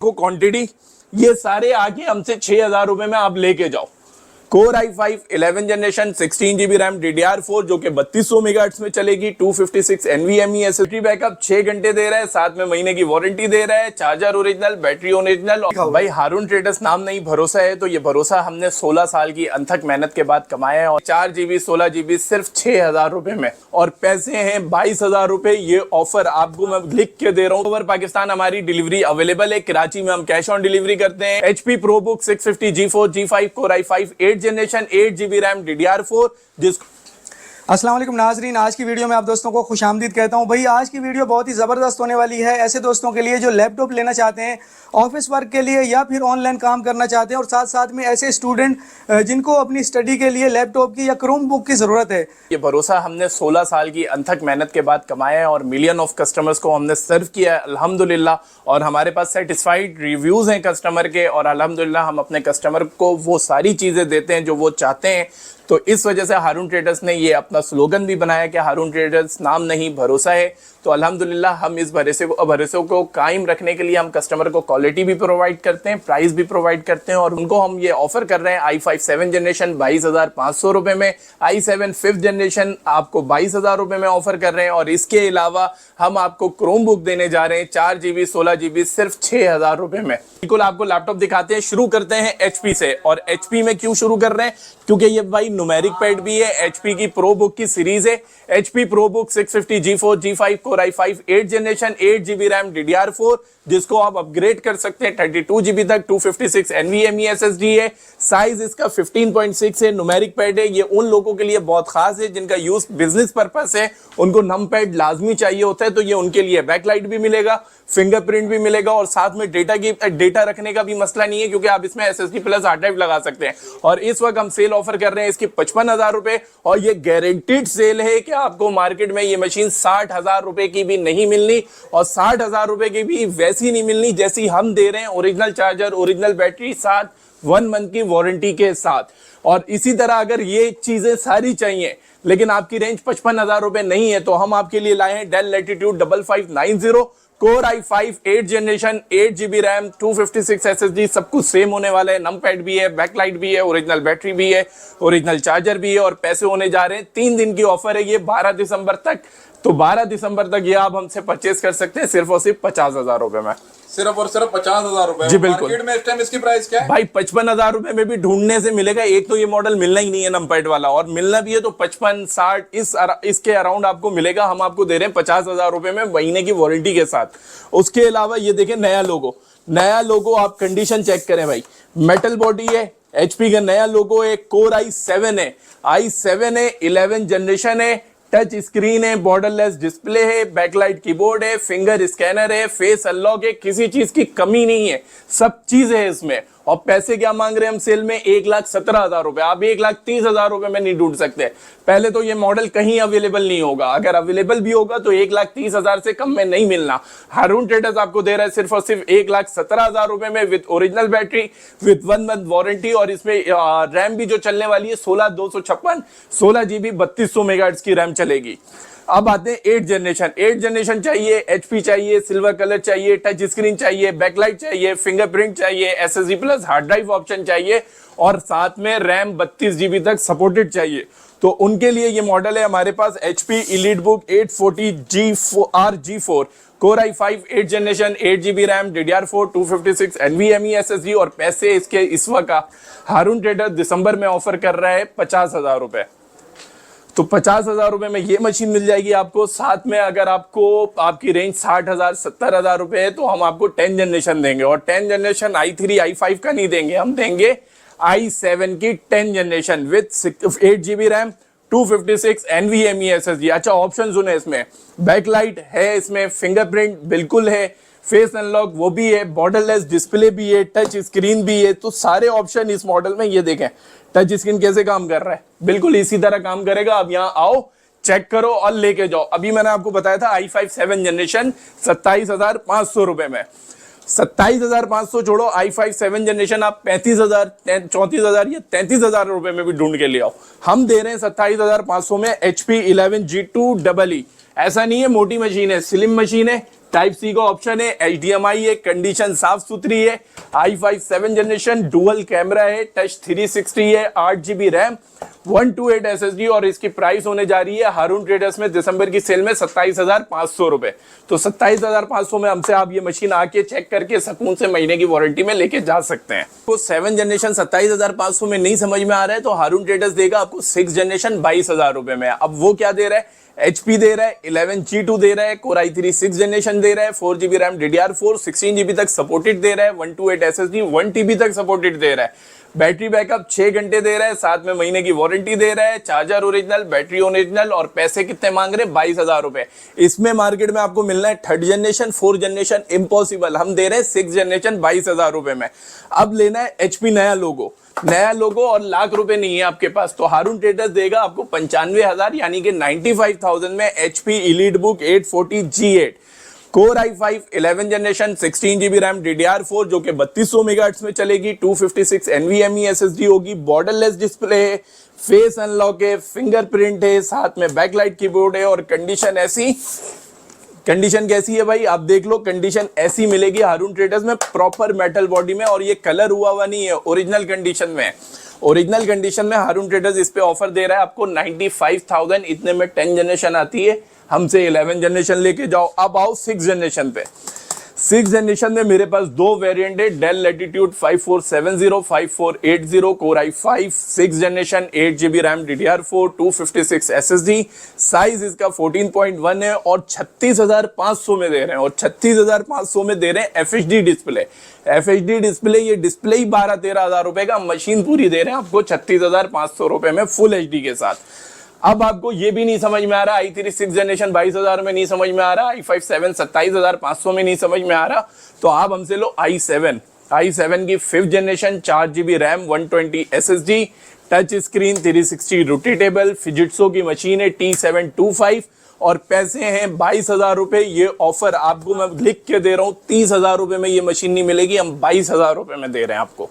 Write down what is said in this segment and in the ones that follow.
को क्वांटिटी ये सारे आके हमसे 6,000 रुपए में आप लेके जाओ। Core i5 11 generation 16 GB RAM DDR4 जो कि 3200 मेगाहर्ट्ज में चलेगी, 256 NVMe SSD बैकअप 6 घंटे दे रहा है, 7 में महीने की वारंटी दे रहा है, चार्जर ओरिजिनल, बैटरी ओरिजिनल। भाई हारून ट्रेडर्स नाम नहीं भरोसा है, तो ये भरोसा हमने 16 साल की अनथक मेहनत के बाद कमाया है। और 4 GB 16 GB सिर्फ 6,000 रुपए में, और पैसे हैं 22,000 रुपए। ये ऑफर आपको मैं लिख के दे रहा हूँ। ओवर पाकिस्तान हमारी डिलीवरी अवेलेबल है। कराची में हम कैश ऑन डिलीवरी करते हैं। HP ProBook 650 G4 G5 Core i5 8 generation 8 GB RAM DDR4 जिसको अस्सलाम वालेकुम नाजरीन, आज की वीडियो में आप दोस्तों को खुशामदीद कहता हूं। भाई आज की वीडियो बहुत ही ज़बरदस्त होने वाली है ऐसे दोस्तों के लिए जो लैपटॉप लेना चाहते हैं ऑफिस वर्क के लिए या फिर ऑनलाइन काम करना चाहते हैं, और साथ साथ में ऐसे स्टूडेंट जिनको अपनी स्टडी के लिए लैपटॉप की या क्रोम बुक की ज़रूरत है। ये भरोसा हमने 16 साल की अनथक मेहनत के बाद कमाया है और मिलियन ऑफ कस्टमर्स को हमने सर्व किया है अल्हम्दुलिल्लाह। और हमारे पास सेटिस्फाइड रिव्यूज़ हैं कस्टमर के, और अल्हम्दुलिल्लाह हम अपने कस्टमर को वो सारी चीज़ें देते हैं जो वो चाहते हैं। तो इस वजह से हारून ट्रेडर्स ने ये अपना स्लोगन भी बनाया कि हारून ट्रेडर्स नाम नहीं भरोसा है। तो अल्हम्दुलिल्लाह हम इस भरोसे को कायम रखने के लिए हम कस्टमर को क्वालिटी भी प्रोवाइड करते हैं, प्राइस भी प्रोवाइड करते हैं, और उनको हम ये ऑफर कर रहे हैं i5 7 जनरेशन 22,500 रुपए में, i7 5th जनरेशन आपको 22,000 रुपए में ऑफर कर रहे हैं। और इसके अलावा हम आपको क्रोम बुक देने जा रहे हैं 4 GB 16 GB सिर्फ 6,000 रुपए में। बिल्कुल आपको लैपटॉप दिखाते हैं। शुरू करते हैं HP से। और HP में क्यों शुरू कर रहे हैं? क्योंकि ये भाई न्यूमेरिक पैड भी है, HP की ProBook की सीरीज है। HP ProBook 650 G4 G5 Core i5 8 generation 8 GB RAM DDR4 जिसको आप अपग्रेड कर सकते हैं 32 GB तक, 256 NVMe SSD है, साइज इसका 15.6 है, न्यूमेरिक पैड है। ये उन लोगों के लिए बहुत खास है जिनका यूज बिजनेस पर्पस है, उनको नम पैड लाजमी चाहिए होता है, तो ये उनके लिए बैकलाइट भी मिलेगा, फिंगरप्रिंट भी मिलेगा, और साथ में डेटा रखने का भी मसला नहीं है क्योंकि आप इसमें SSD प्लस हार्ड ड्राइव लगा सकते हैं। और इस वक्त हम सेल ऑफर कर रहे हैं इसकी 55,000 रुपए, और ये गारंटीड सेल है कि आपको मार्केट में ये मशीन 60,000 रुपए की भी नहीं मिलनी, और 60,000 रुपए की भी वैसी नहीं मिलनी जैसी हम दे रहे हैं, ओरिजिनल चार्जर, ओरिजिनल बैटरी, साथ 1 मंथ की वारंटी के साथ। और इसी तरह अगर ये चीजें सारी चाहिए लेकिन आपकी रेंज 55,000 रुपए नहीं है, तो हम आपके लिए लाए हैं Dell Latitude 5590 Core i5 8 generation 8 GB RAM 256 SSD, सब कुछ सेम होने वाला है। नम पैड भी है, बैकलाइट भी है, ओरिजिनल बैटरी भी है, ओरिजिनल चार्जर भी है, और पैसे होने जा रहे हैं 3 दिन की ऑफर है ये 12 दिसंबर तक। तो 12 दिसंबर तक ये आप हमसे परचेज कर सकते हैं सिर्फ और सिर्फ 50,000 रुपए में, सिर्फ और सिर्फ 50,000 रुपए। जी बिल्कुल। मार्केट में इस टाइम इसकी प्राइस क्या है भाई? 55,000 रुपए में भी ढूंढने से मिलेगा। एक तो ये मॉडल मिलना ही नहीं है नमपैड वाला, और मिलना भी है तो 55 60 इसके अराउंड आपको मिलेगा। हम आपको दे रहे हैं 50,000 रुपए में महीने की वारंटी के साथ। उसके अलावा ये देखें नया लोगो आप कंडीशन चेक करें भाई, मेटल बॉडी है, HP का नया लोगो है, Core i7 है, i7 है, 11 जनरेशन है, टच स्क्रीन है, बॉर्डरलेस डिस्प्ले है, बैकलाइट कीबोर्ड है, फिंगर स्कैनर है, फेस अनलॉक है, किसी चीज की कमी नहीं है, सब चीज है इसमें। और पैसे क्या मांग रहे हैं हम सेल में? 1,17,000 रुपए। आप 1,30,000 रुपए में नहीं ढूंढ सकते। पहले तो ये मॉडल कहीं अवेलेबल नहीं होगा, अगर अवेलेबल भी होगा तो 1,30,000 से कम में नहीं मिलना। हारून ट्रेडर्स आपको दे रहा है सिर्फ और सिर्फ 1,17,000 रुपए में, with original battery, with 1 month warranty, और इसमें रैम भी जो चलने वाली है 16,256 16 GB 3200 मेगाहर्ट्ज की रैम चलेगी। अब आते हैं 8 जनरेशन चाहिए, HP चाहिए, सिल्वर कलर चाहिए, टच स्क्रीन चाहिए, बैकलाइट चाहिए, फिंगरप्रिंट चाहिए, SSD plus hard drive option चाहिए, और साथ में रैम 32 GB तक सपोर्टेड चाहिए। तो उनके लिए ये मॉडल है हमारे पास HP EliteBook 840 G4 Core i5 8 generation 8 GB RAM DDR4 256 NVMe SSD, और पैसे इसके इस वक्त हारून ट्रेडर दिसंबर में ऑफर कर रहा है 50,000 रुपए। तो 50,000 रुपए में ये मशीन मिल जाएगी आपको। साथ में अगर आपकी रेंज 60,000 70,000 रुपए है तो हम आपको 10 जनरेशन देंगे, और 10 जनरेशन i3 i5 का नहीं देंगे, हम देंगे i7 की 10 generation with 8 GB RAM 256 NVMe SSD। अच्छा ऑप्शन सुने इसमें, बैकलाइट है, इसमें फिंगरप्रिंट बिल्कुल है, फेस अनलॉक वो भी है, बॉर्डरलेस डिस्प्ले भी है, टच स्क्रीन भी है। तो सारे ऑप्शन इस मॉडल में। ये देखें टच स्क्रीन कैसे काम कर रहा है, बिल्कुल इसी तरह काम करेगा। अब यहाँ आओ, चेक करो और लेके जाओ। अभी मैंने आपको बताया था i5 7 जनरेशन 27,500 रुपए में, 27,500 छोड़ो, i5 7 जनरेशन आप 35,000 34,000 या 33,000 रुपए में भी ढूंढ के ले आओ। हम दे रहे हैं 27,500 में HP 11 G2 EE। ऐसा नहीं है मोटी मशीन है, स्लिम मशीन है, टाइप सी का ऑप्शन है, HDMI है, कंडीशन साफ सुथरी है, i5 7 जनरेशन, डुअल कैमरा है, टच 360 है, 8GB रैम, 128 SSD और इसकी प्राइस होने जा रही है हारून ट्रेडर्स में दिसंबर की सेल में 27,500 रुपए। तो 27,500 में हमसे आप ये मशीन आके चेक करके सुकून से महीने की वारंटी में लेके जा सकते हैं। तो 7 जनरेशन 27,500 में नहीं समझ में आ रहा है तो हारून ट्रेडर्स देगा आपको 6 जनरेशन 22,000 रुपए में। अब वो क्या दे रहा है, HP दे रहा है, 11G2 दे रहा है, Core i3 6 जनरेशन दे रहा है, 4GB रैम DDR4 16GB तक सपोर्टेड दे रहा है, 128 SSD 1TB तक सपोर्टेड दे रहा है, बैटरी बैकअप 6 घंटे दे रहा है, साथ में महीने की वारंटी दे रहा है, चार्जर ओरिजिनल, बैटरी ओरिजिनल और पैसे कितने मांग रहे हैं, 22,000 रुपए। इसमें मार्केट में आपको मिलना है 3rd जनरेशन 4 जनरेशन इम्पॉसिबल, हम दे रहे हैं 6 जनरेशन 22,000 रुपए में। अब लेना है HP नया लोगो और लाख रुपए नहीं है आपके पास तो हारून ट्रेडर्स देगा आपको 95,000 यानी कि 95,000 में HP EliteBook 840G8, Core i5 11 generation 16GB RAM DDR4 जो कि 3200 मेगाहर्ट्ज में चलेगी, 256 NVMe SSD होगी, बॉर्डरलेस डिस्प्ले है, फेस अनलॉक है, फिंगरप्रिंट है, साथ में बैकलाइट कीबोर्ड है और कंडीशन कैसी है भाई आप देख लो, कंडीशन ऐसी मिलेगी हारून ट्रेडर्स में प्रॉपर मेटल बॉडी में और ये कलर हुआ नहीं है, ओरिजिनल कंडीशन में। ओरिजिनल कंडीशन में हारून ट्रेडर्स इस पे ऑफर दे रहा है आपको 95,000, इतने में 10 जनरेशन आती है, हमसे 11 जनरेशन लेके जाओ। अब आओ 6 जनरेशन पे। 6 जनरेशन में मेरे पास 2 वेरिएंट है, Dell Latitude 5470 5480, Core i5 6 generation 8GB RAM DDR4 256 SSD, size इसका 14.1 है और 36,500 में दे रहे हैं और 36,500 में दे रहे हैं FHD डिस्प्ले। FHD डिस्प्ले, ये डिस्प्ले ही 12-13,000 रुपए का, मशीन पूरी दे रहे हैं आपको 36,500 रुपए में फुल HD के साथ। अब आपको ये भी नहीं समझ में आ रहा, i3 6 जनरेशन 22,000 में नहीं समझ में आ रहा, i5 7 27,500 में नहीं समझ में आ रहा, तो आप हमसे लो i7 की 5th generation 4GB RAM 120 SSD, touch screen 360 rotatable, Fujitsu की मशीन है T725 और पैसे हैं 22,000 रुपए। ये ऑफर आपको मैं लिख के दे रहा हूँ, 30,000 रुपए में ये मशीन नहीं मिलेगी, हम 22,000 रुपए में दे रहे हैं आपको।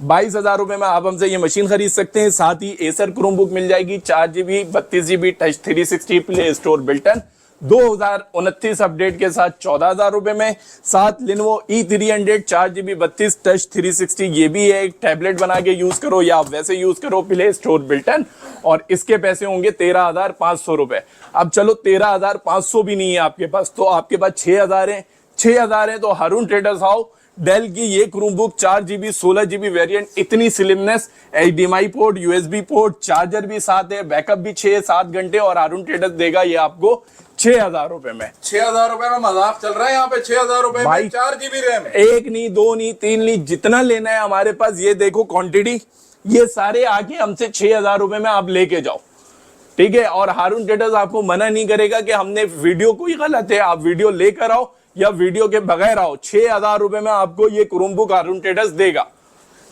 22,000 रुपए में आप हमसे ये मशीन खरीद सकते हैं। साथ ही एसर क्रोमबुक मिल जाएगी 4GB 32GB touch 360 play store built-in 2029 update के साथ 14,000 रुपए में। साथ लिनोवो E300 4GB 32 टच 360, ये भी है, एक टैबलेट बना के यूज करो या वैसे यूज करो, प्ले स्टोर बिल्टन, और इसके पैसे होंगे 13,500 रुपए। अब चलो 13,500 भी नहीं है आपके पास, तो आपके पास 6,000 है। 6,000 है तो हारून ट्रेडर्स आओ, डेल की ये क्रोमबुक 4GB 16GB वेरिएंट, इतनी slimness, HDMI port, USB port, charger भी साथ है, बैकअप भी 6-7 घंटे और हारून ट्रेडर्स देगा ये आपको 6,000 रुपए में। 6,000 रुपए में मजाक चल रहा है यहाँ पे। 6,000 रुपए में 4GB रैम, एक नहीं, 2 नहीं, 3 नहीं, जितना लेना है हमारे पास, ये देखो क्वांटिटी, ये सारे आके हमसे 6,000 रुपए में आप लेके जाओ, ठीक है। और हारून ट्रेडर्स आपको मना नहीं करेगा कि हमने वीडियो कोई गलत है, आप वीडियो लेकर आओ या वीडियो के बगैर आओ, 6,000 रुपए में आपको ये क्रोमबुक हारून ट्रेडर्स देगा।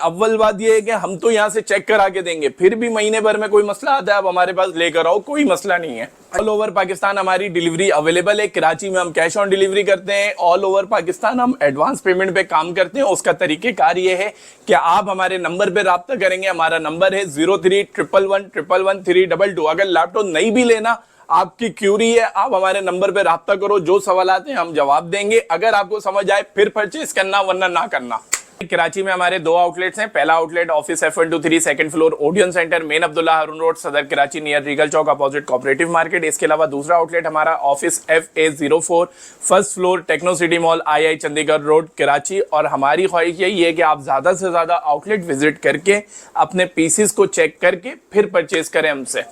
अव्वल बात ये है कि हम तो यहाँ से चेक करा के देंगे, फिर भी महीने भर में कोई मसला आता है आप हमारे पास लेकर आओ, कोई मसला नहीं है। ऑल ओवर पाकिस्तान हमारी डिलीवरी अवेलेबल है। कराची में हम कैश ऑन डिलीवरी करते हैं, ऑल ओवर पाकिस्तान हम एडवांस पेमेंट पे काम करते हैं। उसका तरीकेकार ये है कि आप हमारे नंबर पे राब्ता करेंगे, हमारा नंबर है 0311111322। अगर लैपटॉप नहीं भी लेना, आपकी क्यूरी है, आप हमारे नंबर पे राब्ता करो, जो सवाल आते हैं हम जवाब देंगे। अगर आपको समझ आए फिर परचेज करना, वरना ना करना। कराची में हमारे 2 आउटलेट्स हैं। पहला outlet office F123 second floor Odeon Centre, main Abdullah Haroon road, Saddar Karachi, near Regal Chowk, opposite cooperative market. इसके अलावा दूसरा आउटलेट हमारा office FA04 first floor Techno City mall, II Chandigarh road, Karachi. और हमारी ख्वाहिश यही है कि आप ज़्यादा से ज़्यादा आउटलेट विजिट करके अपने पीसीस को चेक करके फिर परचेज करें हमसे।